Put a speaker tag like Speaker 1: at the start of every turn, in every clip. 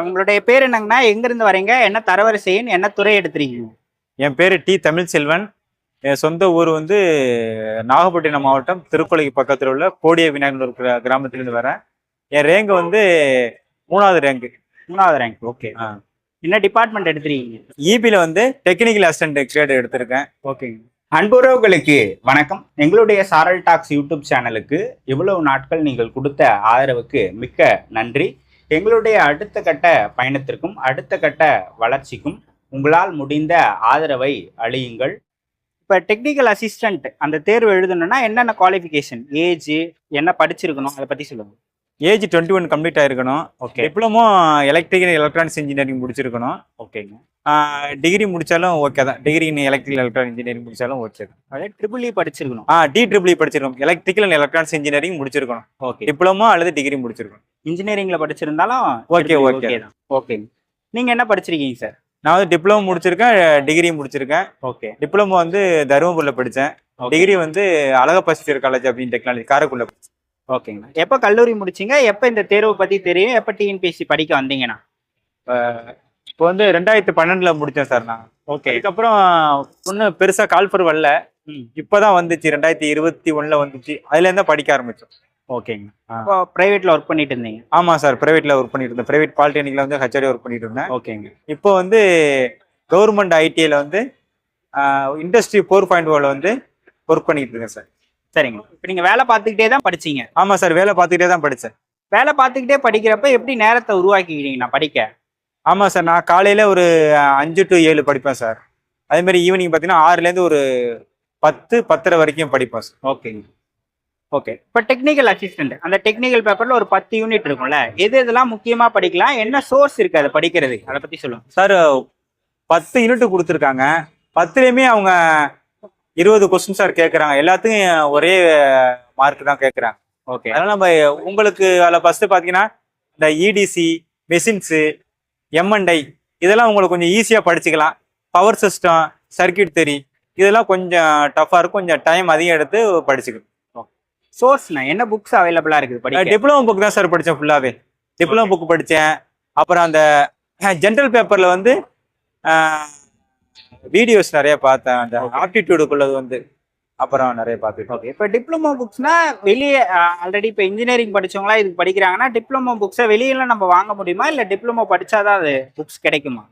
Speaker 1: உங்களுடைய பேர் என்னங்கண்ணா? எங்கிருந்து வரீங்க? என்ன தரவரிசை எண்? என்ன துறை எடுத்திருக்கீங்க?
Speaker 2: என் பேர் டி தமிழ்செல்வன். என் சொந்த ஊர் வந்து நாகப்பட்டினம் மாவட்டம் திருக்கோளைக்கு பக்கத்தில் உள்ள கோடிய விநாயகர் கிராமத்திலிருந்து வரேன். என் ரேங்க் வந்து 3வது ரேங்க்.
Speaker 1: 3வது ரேங்க். ஓகே. என்ன டிபார்ட்மெண்ட் எடுத்திருக்கீங்க?
Speaker 2: இபில வந்து டெக்னிக்கல் அசிஸ்டன்ட் கிரேட் எடுத்திருக்கேன்.
Speaker 1: ஓகேங்க. அன்புறவுகளுக்கு வணக்கம். எங்களுடைய சாரல் டாக்ஸ் யூடியூப் சேனலுக்கு இவ்வளவு நாட்கள் நீங்கள் கொடுத்த ஆதரவுக்கு மிக்க நன்றி. எங்களுடைய அடுத்த கட்ட பயணத்திற்கும் அடுத்த கட்ட வளர்ச்சிக்கும் உங்களால் முடிந்த ஆதரவை அளியுங்கள். இப்போ டெக்னிக்கல் அசிஸ்டன்ட் அந்த தேர்வு எழுதணும்னா என்னென்ன குவாலிஃபிகேஷன், ஏஜ், என்ன படிச்சிருக்கணும், அதை பற்றி சொல்லுங்கள்.
Speaker 2: ஏஜ் 21 கம்ப்ளீட் ஆயிருக்கணும்.
Speaker 1: Okay.
Speaker 2: Diploma electrical electronics engineering முடிச்சிருக்கணும்.
Speaker 1: ஓகேங்க.
Speaker 2: டிகிரி முடிச்சாலும் ஓகே தான். டிகிரி எலக்ட்ரிக்கல் எலக்ட்ரானிக் இன்ஜினியரிங் முடிச்சாலும் ஓகே தான்.
Speaker 1: அதே ட்ரிபிள் இ படிச்சிருக்கணும்.
Speaker 2: DEEE படிச்சிருக்கணும். எலக்ட்ரிக்கல் அண்ட் எலக்ட்ரானிக்ஸ் இன்ஜினியரிங் முடிச்சிருக்கணும்.
Speaker 1: ஓகே.
Speaker 2: டிப்ளமோ அல்லது டிகிரி முடிச்சிருக்கணும்.
Speaker 1: இன்ஜினியரிங்ல படிச்சிருந்தாலும்
Speaker 2: ஓகே ஓகே
Speaker 1: தான். ஓகேங்க. நீங்கள் என்ன படிச்சிருக்கீங்க சார்?
Speaker 2: நான் வந்து டிப்ளமோ முடிச்சிருக்கேன், டிகிரி முடிச்சிருக்கேன்.
Speaker 1: ஓகே.
Speaker 2: டிப்ளமோ வந்து தருமபுரியில் படித்தேன். டிகிரி வந்து அழகப்பா சிஸ்டர் காலேஜ் அப்படின்னு டெக்னாலஜி காரைக்குடியில் படித்தேன்.
Speaker 1: ஓகேங்கண்ணா. எப்போ கல்லூரி முடிச்சிங்க? எப்போ இந்த தேர்வை பற்றி தெரியும்? எப்போ டிஎன்பிஎஸ்சி படிக்க வந்தீங்கண்ணா?
Speaker 2: இப்போ வந்து 2012 முடித்தேன் சார் நான்.
Speaker 1: ஓகே.
Speaker 2: அதுக்கப்புறம் ஒன்றும் பெருசாக கால்ஃபர் வரல. இப்போதான் வந்துச்சு, 2021 வந்துச்சு. அதுலேருந்து படிக்க ஆரம்பித்தோம்.
Speaker 1: ஓகேங்க. இப்போ ப்ரைவேட்டில் ஒர்க் பண்ணிட்டு இருந்தீங்க?
Speaker 2: ஆமாம் சார், ப்ரைவேட்டில் ஒர்க் பண்ணிட்டு இருந்தேன். ப்ரைவேட் பாலிடெக்னிக்கில் வந்து ஹெச்ஆர்டி ஒர்க் பண்ணிட்டு இருந்தேன்.
Speaker 1: ஓகேங்க.
Speaker 2: இப்போ வந்து கவர்மெண்ட் ஐடிஐயில் வந்து இண்டஸ்ட்ரி 4.0 வந்து ஒர்க் பண்ணிட்டு இருக்கேன் சார்.
Speaker 1: சரிங்க. இப்போ நீங்கள் வேலை பார்த்துக்கிட்டே தான் படிச்சீங்க?
Speaker 2: ஆமாம் சார், வேலை பார்த்துக்கிட்டே தான் படித்தேன்.
Speaker 1: வேலை பார்த்துக்கிட்டே படிக்கிறப்ப எப்படி நேரத்தை உருவாக்கிக்கிறீங்கண்ணா படிக்க?
Speaker 2: ஆமாம் சார், நான் காலையில் ஒரு 5 to 7 படிப்பேன் சார். அதேமாதிரி ஈவினிங் பார்த்தீங்கன்னா 6லேருந்து ஒரு 10-10:30 வரைக்கும் படிப்பேன் சார்.
Speaker 1: ஓகேங்க. ஓகே. இப்போ டெக்னிக்கல் அசிஸ்டன்ட் அந்த டெக்னிக்கல் பேப்பரில் ஒரு 10 யூனிட் இருக்கும்ல, எது இதெல்லாம் முக்கியமாக படிக்கலாம், என்ன சோர்ஸ் இருக்குது அதை படிக்கிறது, அதை பற்றி சொல்லுங்கள்
Speaker 2: சார். 10 யூனிட் கொடுத்துருக்காங்க. 10லேயுமே அவங்க 20 கொஸ்டின் சார் கேட்குறாங்க. எல்லாத்துக்கும் ஒரே மார்க் தான் கேட்குறாங்க.
Speaker 1: ஓகே.
Speaker 2: அதனால் நம்ம உங்களுக்கு அதில் ஃபஸ்ட்டு பார்த்தீங்கன்னா இந்த இடிசி, மெஷின்ஸு, எம்என்ஐ இதெல்லாம் உங்களுக்கு கொஞ்சம் ஈஸியாக படிச்சுக்கலாம். பவர் சிஸ்டம், சர்க்கியூட் தெரி இதெல்லாம் கொஞ்சம் டஃப்பாக இருக்கும். கொஞ்சம் டைம் அதிகம் எடுத்து படிச்சுக்கணும்.
Speaker 1: சோர்ஸ்ண்ணா என்ன புக்ஸ் அவைலபிளாக இருக்குது படிக்க?
Speaker 2: டிப்ளமோ புக் தான் சார் படித்தேன். ஃபுல்லாகவே டிப்ளமோ புக் படித்தேன். அப்புறம் அந்த ஜென்ரல் பேப்பரில் வந்து வீடியோஸ் நிறைய பார்த்தேன். அந்த ஆப்டிடியூடுக்குள்ளது வந்து அப்புறம் நிறைய பார்த்துட்டு.
Speaker 1: ஓகே. இப்போ டிப்ளமோ புக்ஸ்னா வெளியே ஆல்ரெடி இப்போ இன்ஜினியரிங் படிச்சவங்களா இதுக்கு படிக்கிறாங்கன்னா டிப்ளமோ புக்ஸை வெளியெல்லாம் நம்ம வாங்க முடியுமா, இல்லை டிப்ளமோ படிச்சாதான் அது புக்ஸ் கிடைக்குமா?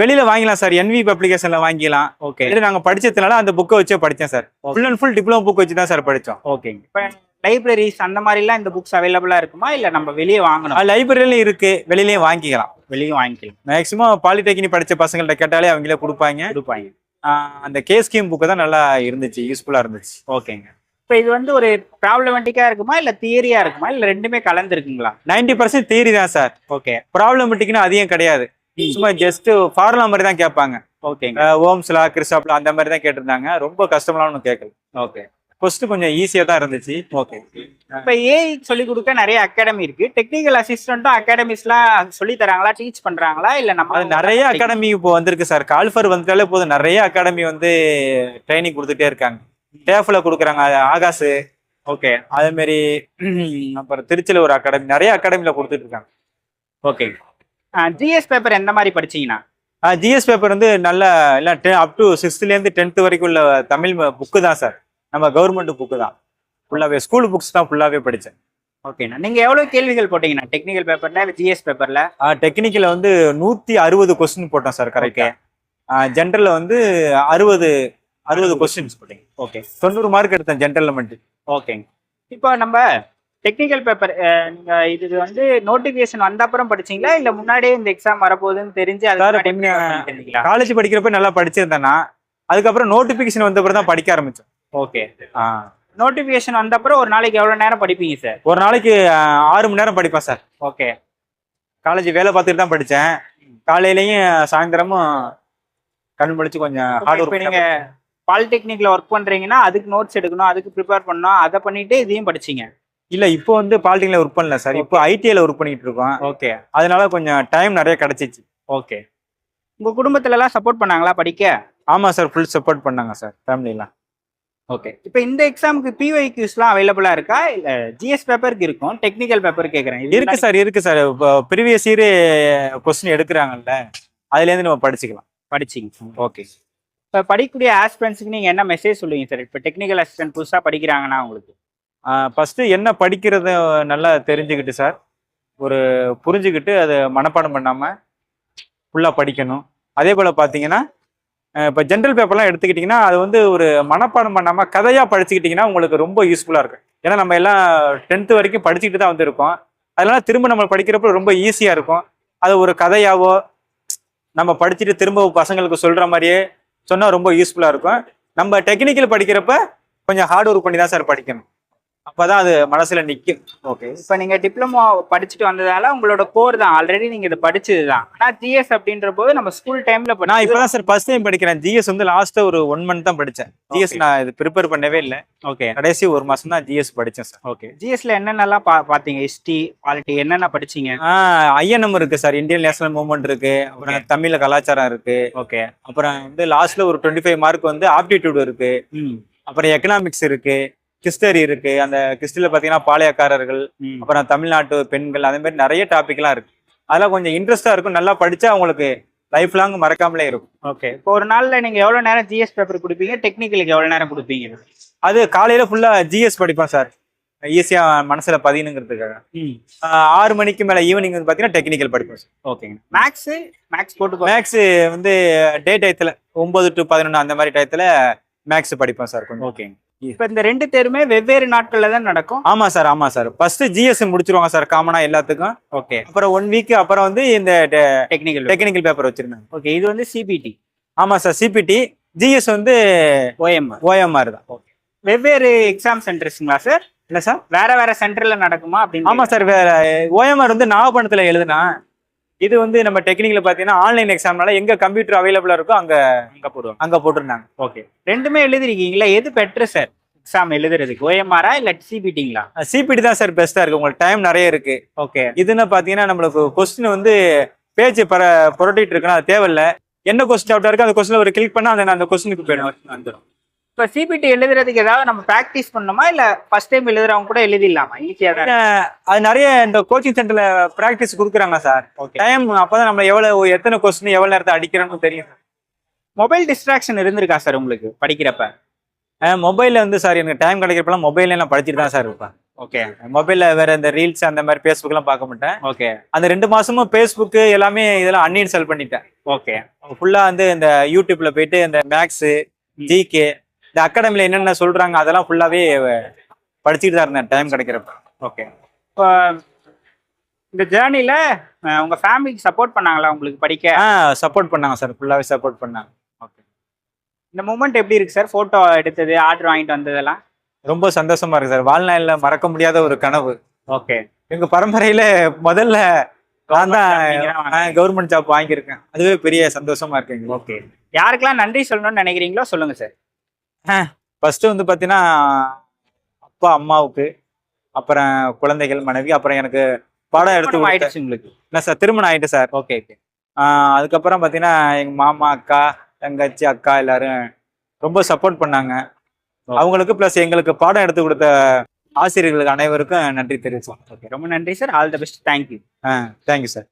Speaker 2: வெளியில வாங்கிக்கலாம் சார், NV பப்ளிகேஷன்ல வாங்கிக்கலாம்.
Speaker 1: ஓகே.
Speaker 2: நாங்கள் படிச்சதுனால அந்த புக்கை வச்சே படித்தேன் sir. Full and full diploma book வச்சு தான் சார் படித்தோம்.
Speaker 1: ஓகேங்க. இப்போ லைப்ரரிஸ் அந்த மாதிரிலாம் இந்த புக்ஸ் அவைலபிளாக இருக்குமா, இல்லை நம்ம வெளியே வாங்கணும்?
Speaker 2: லைப்ரரியிலும் இருக்கு, வெளியிலையும் வாங்கிக்கலாம்.
Speaker 1: வெளியும் வாங்கிக்கலாம்.
Speaker 2: மேக்ஸிமம் பாலிடெக்னிக் படித்த பசங்கள்ட்ட கேட்டாலே அவங்களே கொடுப்பாங்க. அந்த கே ஸ்கீம் புக்கு தான் நல்லா இருந்துச்சு, யூஸ்ஃபுல்லாக இருந்துச்சு.
Speaker 1: ஓகேங்க. இப்போ இது வந்து ஒரு ப்ராப்ளமெட்டிக்காக இருக்குமா, இல்லை தியரியாக இருக்குமா, இல்லை ரெண்டுமே கலந்துருக்குங்களா?
Speaker 2: 90% தியரி தான் சார்.
Speaker 1: ஓகே.
Speaker 2: ப்ராப்ளமெட்டிக்னா அதிகம் கிடையாது. சும்மா ஜஸ்ட் ஃபார்முலா மாதிரி தான் கேட்பாங்க.
Speaker 1: ஓகேங்க.
Speaker 2: ஓம்ஸ்லா, கிறிஸ்டாப்லா அந்த மாதிரி தான் கேட்டிருந்தாங்க. ரொம்ப கஷ்டம்லாம் ஒன்றும் கேட்கல.
Speaker 1: ஓகே.
Speaker 2: ஃபர்ஸ்ட் கொஞ்சம் ஈஸியாக தான் இருந்துச்சு.
Speaker 1: ஓகே. இப்போ ஏஐ சொல்லிக் கொடுக்க நிறைய அகாடமி இருக்கு. டெக்னிக்கல் அசிஸ்டண்ட்டும் அகாடமிஸ்லாம் சொல்லி தராங்களா, டீச் பண்றாங்களா, இல்லை நம்ம?
Speaker 2: அது நிறைய அகாடமி இப்போ வந்திருக்கு சார். கால்ஃபர் வந்துட்டாலே போதும், நிறைய அகாடமி வந்து ட்ரைனிங் கொடுத்துட்டே இருக்காங்க. டேஃபில் கொடுக்குறாங்க, ஆகாசு.
Speaker 1: ஓகே.
Speaker 2: அதே மாதிரி அப்புறம் திருச்சியில் ஒரு அகாடமி, நிறைய அகாடமியில் கொடுத்துட்டு இருக்காங்க.
Speaker 1: ஓகே. ஜிஎஸ் பேப்பர் எந்த மாதிரி படிச்சீங்கன்னா?
Speaker 2: ஜிஎஸ் பேப்பர் வந்து நல்லா எல்லாம் அப் டு 6th-லேருந்து 10th வரைக்கும் உள்ள தமிழ் புக்கு தான் சார். நம்ம கவர்மெண்ட் புக்கு தான் ஃபுல்லாகவே, ஸ்கூல் புக்ஸ் தான் ஃபுல்லாகவே படித்தேன்.
Speaker 1: ஓகேண்ணா. நீங்கள் எவ்வளோ கேள்விகள் போட்டீங்கண்ணா டெக்னிக்கல் பேப்பரில், ஜிஎஸ் பேப்பரில்?
Speaker 2: டெக்னிக்கலில் வந்து 160 கொஸ்டின் போட்டோம் சார். கரெக்டாக. ஜென்ரலில் வந்து 60 கொஸ்டின்ஸ் போட்டீங்க.
Speaker 1: ஓகே.
Speaker 2: 90 மார்க் எடுத்தேன் ஜென்ரலில் மட்டும்.
Speaker 1: ஓகேங்க. இப்போ நம்ம டெக்னிக்கல் பேப்பர் நீங்கள் இது வந்து நோட்டிஃபிகேஷன் வந்த அப்புறம் படிச்சிங்களா, இல்லை முன்னாடியே இந்த எக்ஸாம் வரப்போகுதுன்னு தெரிஞ்சு அது
Speaker 2: காலேஜ் படிக்கிறப்ப நல்லா படிச்சிருந்தேன்னா, அதுக்கப்புறம் நோட்டிஃபிகேஷன் வந்தப்பறம் தான் படிக்க ஆரம்பித்தோம்.
Speaker 1: ஓகே. நோட்டிஃபிகேஷன் வந்த அப்புறம் ஒரு நாளைக்கு எவ்வளோ நேரம் படிப்பீங்க சார்?
Speaker 2: ஒரு நாளைக்கு 6 மணி நேரம் படிப்பேன் சார்.
Speaker 1: ஓகே.
Speaker 2: காலேஜ் வேலை பார்த்துட்டு தான் படித்தேன். காலையிலையும் சாயந்தரமும் கண் படிச்சு கொஞ்சம் ஹார்ட் ஒர்க்.
Speaker 1: நீங்கள் பாலிடெக்னிக்கில் ஒர்க் பண்ணுறீங்கன்னா அதுக்கு நோட்ஸ் எடுக்கணும், அதுக்கு ப்ரிப்பேர் பண்ணணும், அதை பண்ணிட்டு இதையும் படிச்சிங்க?
Speaker 2: இல்லை, இப்போ வந்து பாலிடெக்னிக்ல ஒர்க் பண்ணல சார். இப்போ ஐடிஐல ஒர்க் பண்ணிட்டு இருக்கோம்.
Speaker 1: ஓகே.
Speaker 2: அதனால கொஞ்சம் டைம் நிறைய கிடைச்சிச்சு.
Speaker 1: ஓகே. உங்கள் குடும்பத்துலலாம் சப்போர்ட் பண்ணாங்களா படிக்க?
Speaker 2: ஆமாம் சார், ஃபுல் சப்போர்ட் பண்ணாங்க சார், ஃபேமிலிலாம்.
Speaker 1: ஓகே. இப்போ இந்த எக்ஸாமுக்கு பிஒய்க்யூஸ்லாம் அவைலபிளா இருக்கா? இல்ல ஜிஎஸ் பேப்பருக்கு இருக்கும். டெக்னிக்கல் பேப்பர் கேட்குறேன்.
Speaker 2: இருக்கு சார். இப்போ ப்ரீவியஸ் இயர் கொஸ்டின் எடுக்கிறாங்கல்ல, அதுலேருந்து நம்ம படிச்சுக்கலாம்.
Speaker 1: படிச்சிங்க. ஓகே. இப்போ படிக்கக்கூடிய ஆஸ்பிரண்ட்ஸுக்கு நீங்கள் என்ன மெசேஜ் சொல்லுவீங்க சார்? இப்போ டெக்னிக்கல் அசிஸ்டன்ட் புதுசாக படிக்கிறாங்கன்னா உங்களுக்கு
Speaker 2: ஃபஸ்ட்டு என்ன படிக்கிறத நல்லா தெரிஞ்சுக்கிட்டு சார், ஒரு புரிஞ்சுக்கிட்டு அதை மனப்பாடம் பண்ணாமல் ஃபுல்லாக படிக்கணும். அதே போல் பார்த்தீங்கன்னா இப்போ ஜென்ரல் பேப்பர்லாம் எடுத்துக்கிட்டிங்கன்னா அது வந்து ஒரு மனப்பாடம் பண்ணாமல் கதையாக படிச்சுக்கிட்டிங்கன்னா உங்களுக்கு ரொம்ப யூஸ்ஃபுல்லாக இருக்கும். ஏன்னா நம்ம எல்லாம் 10th வரைக்கும் படிச்சுக்கிட்டு தான் வந்திருக்கோம். அதனால திரும்ப நம்ம படிக்கிறப்ப ரொம்ப ஈஸியாக இருக்கும். அது ஒரு கதையாவோ நம்ம படிச்சுட்டு திரும்ப பசங்களுக்கு சொல்கிற மாதிரியே சொன்னால் ரொம்ப யூஸ்ஃபுல்லாக இருக்கும். நம்ம டெக்னிக்கல் படிக்கிறப்ப கொஞ்சம் ஹார்ட் ஒர்க் பண்ணி தான் சார் படிக்கணும். அப்பதான் அது மனசுல நிற்கும்.
Speaker 1: ஓகே. இப்போ நீங்கள் டிப்ளமோ படிச்சுட்டு வந்ததால உங்களோட கோர் தான் ஆல்ரெடி நீங்கள் இதை படிச்சது தான். ஆனால் ஜிஎஸ் அப்படின்ற போது நம்ம ஸ்கூல் டைமில்
Speaker 2: நான் இப்போ தான் சார் ஃபர்ஸ்ட் டைம் படிக்கிறேன். ஜிஎஸ் வந்து லாஸ்ட்டாக ஒரு 1 month தான் படித்தேன். ஜிஎஸ் நான் இது ப்ரிப்பேர் பண்ணவே இல்லை.
Speaker 1: ஓகே.
Speaker 2: கடைசி 1 மாதம் தான் ஜிஎஸ் படித்தேன் சார்.
Speaker 1: ஓகே. ஜிஎஸ்ல என்னென்னலாம் பார்த்தீங்க? ஹிஸ்ட்ரி, பாலிட்டி என்னென்ன படிச்சீங்க?
Speaker 2: ஐஎன்எம் இருக்கு சார், இந்தியன் நேஷனல் மூவ்மெண்ட் இருக்கு. அப்புறம் தமிழ்ல கலாச்சாரம் இருக்கு.
Speaker 1: ஓகே.
Speaker 2: அப்புறம் வந்து லாஸ்ட்ல ஒரு 25 மார்க் வந்து ஆப்டிடியூட் இருக்கு. அப்புறம் எக்கனாமிக்ஸ் இருக்கு, ஹிஸ்டரி இருக்கு. அந்த ஹிஸ்டரியில பாத்தீங்கன்னா பாளையக்காரர்கள், அப்புறம் தமிழ்நாட்டு பெண்கள், அதே மாதிரி நிறைய டாபிக்லாம் இருக்கு. அதெல்லாம் கொஞ்சம் இன்ட்ரெஸ்டா இருக்கும். நல்லா படிச்சா உங்களுக்கு லைஃப் லாங் மறக்காமலே இருக்கும்.
Speaker 1: ஓகே. இப்போ ஒரு நாள்ல நீங்க எவ்வளவு நேரம் ஜிஎஸ் பேப்பர் கொடுப்பீங்க? டெக்னிக்கலுக்கு எவ்வளவு நேரம் கொடுப்பீங்க?
Speaker 2: அது காலையில ஃபுல்லா ஜிஎஸ் படிப்பேன் சார், ஈஸியா மனசுல பதியணுங்கிறதுக்காக. 6 மணிக்கு மேல ஈவினிங் வந்து பாத்தீங்கன்னா டெக்னிக்கல் படிப்பேன் சார்.
Speaker 1: ஓகேங்க. மேக்ஸ் போட்டு
Speaker 2: மேக்ஸ் வந்து டே டயத்துல 9 to 11 அந்த மாதிரி டயத்துல மேக்ஸ் படிப்பேன் சார் கொஞ்சம்.
Speaker 1: ஓகேங்க. இப்ப இந்த 2 தேர்வுமே வெவ்வேறு நாட்கள்ல தான் நடக்கும்.
Speaker 2: ஆமா சார். ஃபர்ஸ்ட் ஜிஎஸ் முடிச்சிருவாங்க சார் காமனா எல்லாத்துக்கும்.
Speaker 1: ஓகே.
Speaker 2: அப்புறம் 1 வீக் அப்புறம் வந்து இந்த
Speaker 1: டெக்னிக்கல்
Speaker 2: பேப்பர் வச்சிருந்தாங்க.
Speaker 1: ஓகே. இது வந்து சிபிடி.
Speaker 2: ஆமா சார், சிபிடி. ஜிஎஸ் வந்து ஓஎம்ஆர் தான்.
Speaker 1: ஓகே. வெவ்வேறு எக்ஸாம் சென்டர்ஸ்ங்களா சார்?
Speaker 2: இல்ல சார்,
Speaker 1: வேற சென்டர்ல நடக்குமா அப்படின்னு?
Speaker 2: ஆமா சார், வேற ஓஎம்ஆர் வந்து நாகப்பட்டினத்துல எழுதுனா, இது வந்து நம்ம டெக்னிக்கல பாத்தீங்கன்னா ஆன்லைன் எக்ஸாம்னால எங்க கம்ப்யூட்டர் அவைலபிளா இருக்கோ அங்க போட்டுருந்தாங்க.
Speaker 1: ஓகே. ரெண்டுமே எழுதிருக்கீங்களா? எது பெட்டர் சார் எக்ஸாம் எழுதுறதுக்கு? ஓஎம்ஆரா இல்ல சிபிடிங்களா?
Speaker 2: சிபிடி தான் சார் பெஸ்டா இருக்கு. உங்களுக்கு டைம் நிறைய இருக்கு.
Speaker 1: ஓகே.
Speaker 2: இதுன்னு பாத்தீங்கன்னா நம்மளுக்கு கொஸ்டின் வந்து பேஜ் புரட்டிட்டு இருக்குன்னா அது தேவையில்ல. என்ன கொஸ்டின் டவுட்டா இருக்கு அந்த கொஸ்டின் ஒரு கிளிக் பண்ணா அந்த கொஸ்டினுக்கு போயிடும், வந்துடும்.
Speaker 1: இப்ப சிபிடி எழுதுறதுக்கு ஏதாவது நம்ம பிராக்டிஸ் பண்ணணுமா இல்ல ஃபர்ஸ்ட் டைம் எழுதுறவங்க கூட எழுதிடலாமா? ஈஸியா தான்.
Speaker 2: அது நிறைய இந்த கோச்சிங் சென்டர்ல பிராக்டிஸ் கொடுக்குறாங்க சார். டைம் அப்பதான் நம்ம எத்தனை கொஸ்டின் எவ்வளவு நேரத்தை அடிக்கிறோம்னு தெரியும்.
Speaker 1: மொபைல் டிஸ்ட்ராக்ஷன் இருந்திருக்கா சார் உங்களுக்கு படிக்கிறப்ப?
Speaker 2: மொபைல்ல வந்து சார் எனக்கு டைம் கிடைக்கிறப்பெல்லாம் மொபைல்ல நான் படிச்சுட்டு தான் சார் இருப்பேன்.
Speaker 1: ஓகே.
Speaker 2: மொபைல்ல வேற இந்த ரீல்ஸ் அந்த மாதிரி ஃபேஸ்புக் எல்லாம் பார்க்க மாட்டேன்.
Speaker 1: ஓகே.
Speaker 2: அந்த 2 மாசமும் ஃபேஸ்புக் எல்லாமே இதெல்லாம் அன்இன்ஸ்டால் பண்ணிட்டேன்.
Speaker 1: ஓகே.
Speaker 2: ஃபுல்லா வந்து இந்த யூடியூப்ல போயிட்டு இந்த மேக்ஸ், ஜிகே, இந்த அகாடமில என்னென்ன சொல்றாங்க அதெல்லாம் ஃபுல்லாவே படிச்சுட்டு தான் இருந்தேன் டைம் கிடைக்கிறப்ப.
Speaker 1: ஓகே. இப்போ இந்த ஜேர்னில உங்க ஃபேமிலிக்கு சப்போர்ட் பண்ணாங்களா உங்களுக்கு படிக்க?
Speaker 2: சப்போர்ட் பண்ணாங்க சார், ஃபுல்லாவே சப்போர்ட் பண்ணாங்க.
Speaker 1: ஓகே. இந்த மூமெண்ட் எப்படி இருக்கு சார்? போட்டோ எடுத்தது, ஆர்டர் வாங்கிட்டு வந்ததெல்லாம்
Speaker 2: ரொம்ப சந்தோஷமா இருக்கு சார். வாழ்நாள்ல மறக்க முடியாத ஒரு கனவு.
Speaker 1: ஓகே.
Speaker 2: எங்க பரம்பரையில முதல்ல நான் தான் கவர்மெண்ட் ஜாப் வாங்கியிருக்கேன். அதுவே பெரிய சந்தோஷமா இருக்குங்க.
Speaker 1: ஓகே. யாருக்கெல்லாம் நன்றி சொல்லணும்னு நினைக்கிறீங்களோ சொல்லுங்க சார்.
Speaker 2: ஃபர்ஸ்ட் வந்து பாத்தீங்கன்னா அப்பா அம்மாவுக்கு, அப்புறம் குழந்தைகள், மனைவி, அப்புறம் எனக்கு பாடம் எடுத்து
Speaker 1: ஆயிடுச்சு உங்களுக்கு?
Speaker 2: இல்லை சார், திருமணம் ஆயிட்டு சார்.
Speaker 1: ஓகே.
Speaker 2: அதுக்கப்புறம் பாத்தீங்கன்னா எங்க மாமா, அக்கா, தங்கச்சி, அக்கா எல்லாரும் ரொம்ப சப்போர்ட் பண்ணாங்க. அவங்களுக்கு பிளஸ் எங்களுக்கு பாடம் எடுத்து கொடுத்த ஆசிரியர்களுக்கு அனைவருக்கும் நன்றி தெரிவிச்சோம்.
Speaker 1: ஓகே. ரொம்ப நன்றி sir. All the best. Thank you.
Speaker 2: Thank you sir.